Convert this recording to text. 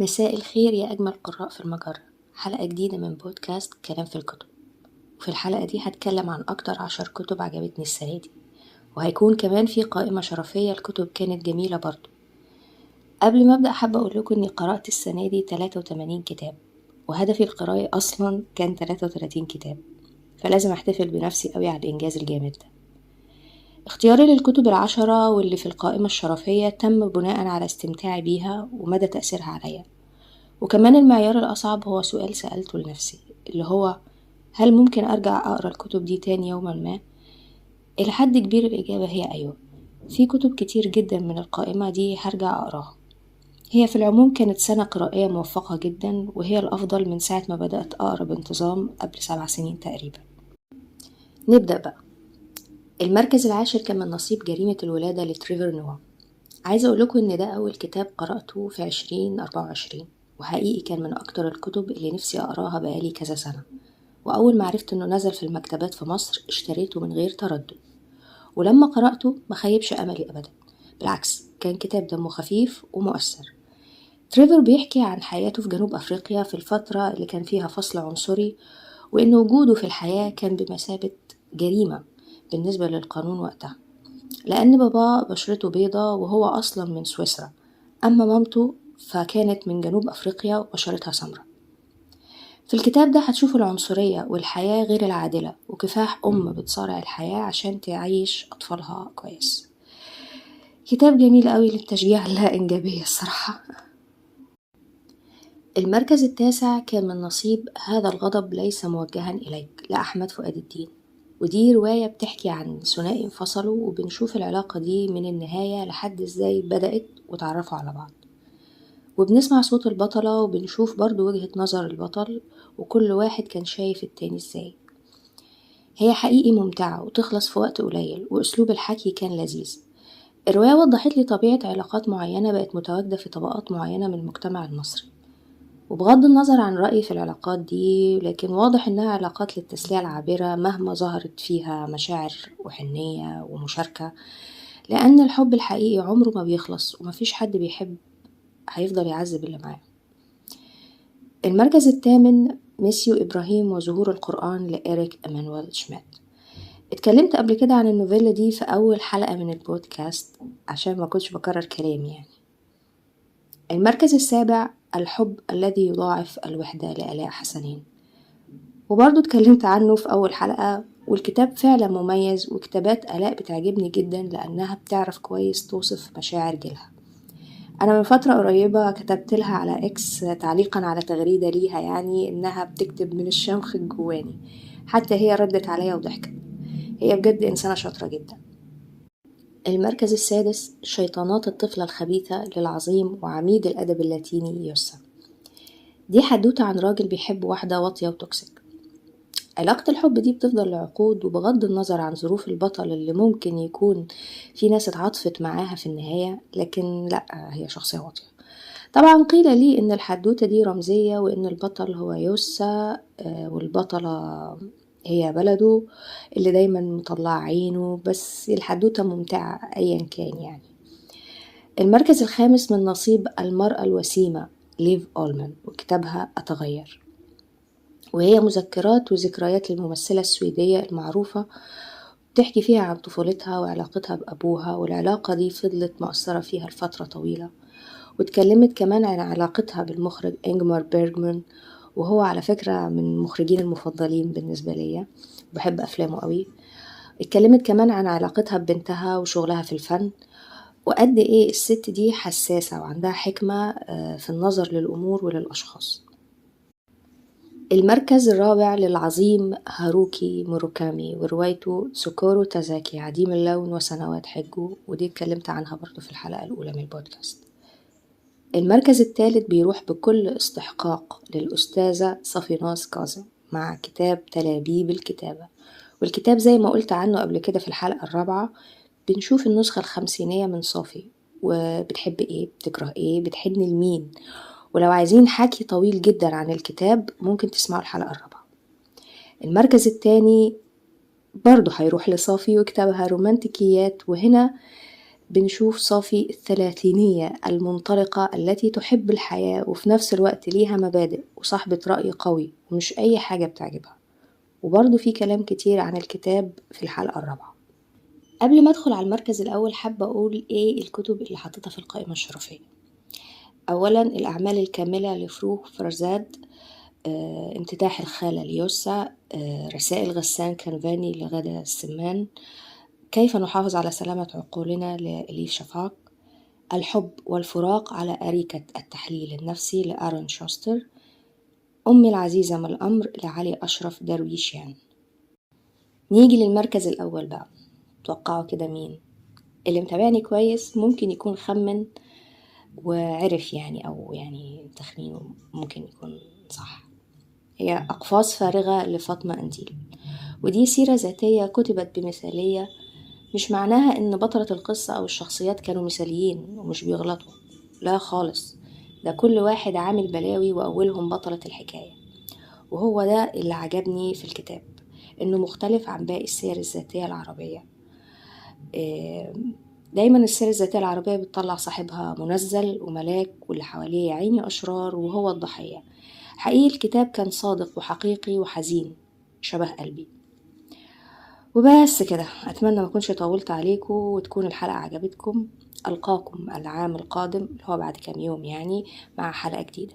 مساء الخير يا أجمل قراء في المجرة. حلقة جديدة من بودكاست كلام في الكتب. وفي الحلقة دي هتكلم عن أكتر 10 كتب عجبتني السنة دي، وهيكون كمان في قائمة شرفية لكتب كانت جميلة برضو. قبل ما أبدأ حابة أقول لكم إني قرأت السنة دي 83 كتاب، وهدفي القراءة أصلا كان 33 كتاب، فلازم أحتفل بنفسي قوي على الإنجاز الجامد ده. اختياري للكتب العشرة واللي في القائمة الشرفية تم بناء على استمتاعي بيها ومدى تأثيرها عليا. وكمان المعيار الأصعب هو سؤال سألته لنفسي، اللي هو هل ممكن أرجع أقرأ الكتب دي تاني يوما ما؟ إلى حد كبير الإجابة هي أيوة. في كتب كتير جدا من القائمة دي هرجع أقراها. هي في العموم كانت سنة قرائية موفقة جدا، وهي الأفضل من ساعة ما بدأت أقرأ بانتظام قبل 7 سنين تقريبا. نبدأ بقى. المركز العاشر كان من نصيب جريمة الولادة لتريفر نوا. عايزة أقول لكم إن ده أول كتاب قرأته في 2024، وحقيقي كان من أكتر الكتب اللي نفسي أقراها بقالي كذا سنة. وأول ما عرفت إنه نزل في المكتبات في مصر اشتريته من غير تردد، ولما قرأته ما خيبش أملي أبدا. بالعكس، كان كتاب دمه خفيف ومؤثر. تريفر بيحكي عن حياته في جنوب أفريقيا في الفترة اللي كان فيها فصل عنصري، وإن وجوده في الحياة كان بمثابة جريمة بالنسبة للقانون وقتها، لأن باباه بشرته بيضة وهو أصلا من سويسرا، أما مامته فكانت من جنوب أفريقيا وبشرتها سمراء. في الكتاب ده هتشوف العنصرية والحياة غير العادلة وكفاح أم بتصارع الحياة عشان تعيش أطفالها كويس. كتاب جميل قوي للتشجيع لا إنجابية الصراحة. المركز التاسع كان من نصيب هذا الغضب ليس موجها إليك لأحمد فؤاد الدين، ودي رواية بتحكي عن ثنائي انفصلوا، وبنشوف العلاقة دي من النهاية لحد ازاي بدأت وتعرفوا على بعض، وبنسمع صوت البطلة وبنشوف برضو وجهة نظر البطل، وكل واحد كان شايف التاني ازاي. هي حقيقي ممتعة وتخلص في وقت قليل، وأسلوب الحكي كان لذيذ. الرواية وضحت لي طبيعة علاقات معينة بقت متواجدة في طبقات معينة من المجتمع المصري، وبغض النظر عن رأيي في العلاقات دي، لكن واضح إنها علاقات للتسلية العابرة مهما ظهرت فيها مشاعر وحنية ومشاركة، لأن الحب الحقيقي عمره ما بيخلص، ومفيش حد بيحب هيفضل يعذب اللي معاه. المركز الثامن ميسيو إبراهيم وزهور القرآن لإيريك إمانويل شميت. اتكلمت قبل كده عن النوفيلا دي في أول حلقة من البودكاست عشان ما كنتش بكرر كلامي يعني. المركز السابع الحب الذي يضاعف الوحدة لآلاء حسنين، وبرضو اتكلمت عنه في أول حلقة، والكتاب فعلا مميز، وكتابات آلاء بتعجبني جدا لأنها بتعرف كويس توصف مشاعر جيلها. أنا من فترة قريبة كتبت لها على إكس تعليقا على تغريدة ليها، يعني إنها بتكتب من الشمخ الجواني، حتى هي ردت عليا وضحكت. هي بجد إنسانة شاطرة جدا. المركز السادس شيطانات الطفلة الخبيثة للعظيم وعميد الأدب اللاتيني يوسا. دي حدوتة عن راجل بيحب واحدة واطية وتوكسيك. علاقة الحب دي بتفضل لعقود، وبغض النظر عن ظروف البطل اللي ممكن يكون في ناس اتعاطفت معاها في النهاية، لكن لأ، هي شخصية واطية. طبعا قيل لي إن الحدوتة دي رمزية، وإن البطل هو يوسا والبطلة هي بلده اللي دايما مطلع عينه، بس الحدوتة ممتعة أيا كان يعني. المركز الخامس من نصيب المرأة الوسيمة ليف أولمان، وكتابها أتغير، وهي مذكرات وذكريات للممثلة السويدية المعروفة، بتحكي فيها عن طفولتها وعلاقتها بأبوها، والعلاقة دي فضلت مؤثرة فيها لفترة طويلة. واتكلمت كمان عن علاقتها بالمخرج إنجمار بيرجمان، وهو على فكرة من المخرجين المفضلين بالنسبة لي، بحب أفلامه قوي. اتكلمت كمان عن علاقتها ببنتها وشغلها في الفن، وقد ايه الست دي حساسة وعندها حكمة في النظر للأمور وللأشخاص. المركز الرابع للعظيم هاروكي موروكامي وروايته تسوكورو تازاكي عديم اللون وسنوات حجه، ودي اتكلمت عنها برضو في الحلقة الأولى من البودكاست. المركز الثالث بيروح بكل استحقاق للأستاذة صفيناز كاظم مع كتاب تلابيب الكتابة، والكتاب زي ما قلت عنه قبل كده في الحلقة الرابعة، بنشوف النسخة الخمسينية من صافي، وبتحب ايه، بتكره ايه، بتحن لمين. ولو عايزين حكي طويل جدا عن الكتاب ممكن تسمعوا الحلقة الرابعة. المركز الثاني برضو هيروح لصافي وكتابها رومانتيكيات، وهنا بنشوف صافي الثلاثينية المنطلقة التي تحب الحياة وفي نفس الوقت ليها مبادئ وصاحبة رأي قوي ومش أي حاجة بتعجبها. وبرضه في كلام كتير عن الكتاب في الحلقة الرابعة. قبل ما أدخل على المركز الأول حابة أقول إيه الكتب اللي حطيتها في القائمة الشرفية. أولا الأعمال الكاملة لفروغ فرزاد، امتداح الخالة ليوسا، رسائل غسان كنفاني لغادة السمان، كيف نحافظ على سلامة عقولنا لإليف شفاق، الحب والفراق على أريكة التحليل النفسي لآرون شوستر، أمي العزيزة من الأمر لعلي أشرف درويشيان. نيجي للمركز الأول بقى، توقعوا كده مين؟ اللي متابعني كويس ممكن يكون خمن وعرف يعني، أو يعني تخمينه ممكن يكون صح. هي أقفاص فارغة لفاطمة أنديل، ودي سيرة ذاتية كتبت بمثالية. مش معناها إن بطلة القصة أو الشخصيات كانوا مثاليين ومش بيغلطوا، لا خالص، ده كل واحد عامل بلاوي وأولهم بطلة الحكاية. وهو ده اللي عجبني في الكتاب، إنه مختلف عن باقي السير الذاتية العربية. دايما السير الذاتية العربية بتطلع صاحبها منزل وملاك واللي حواليه يا عيني أشرار وهو الضحية. حقيقي الكتاب كان صادق وحقيقي وحزين شبه قلبي. وبس كده، أتمنى ما أكونش طولت عليكم وتكون الحلقة عجبتكم. ألقاكم العام القادم اللي هو بعد كام يوم يعني مع حلقة جديدة.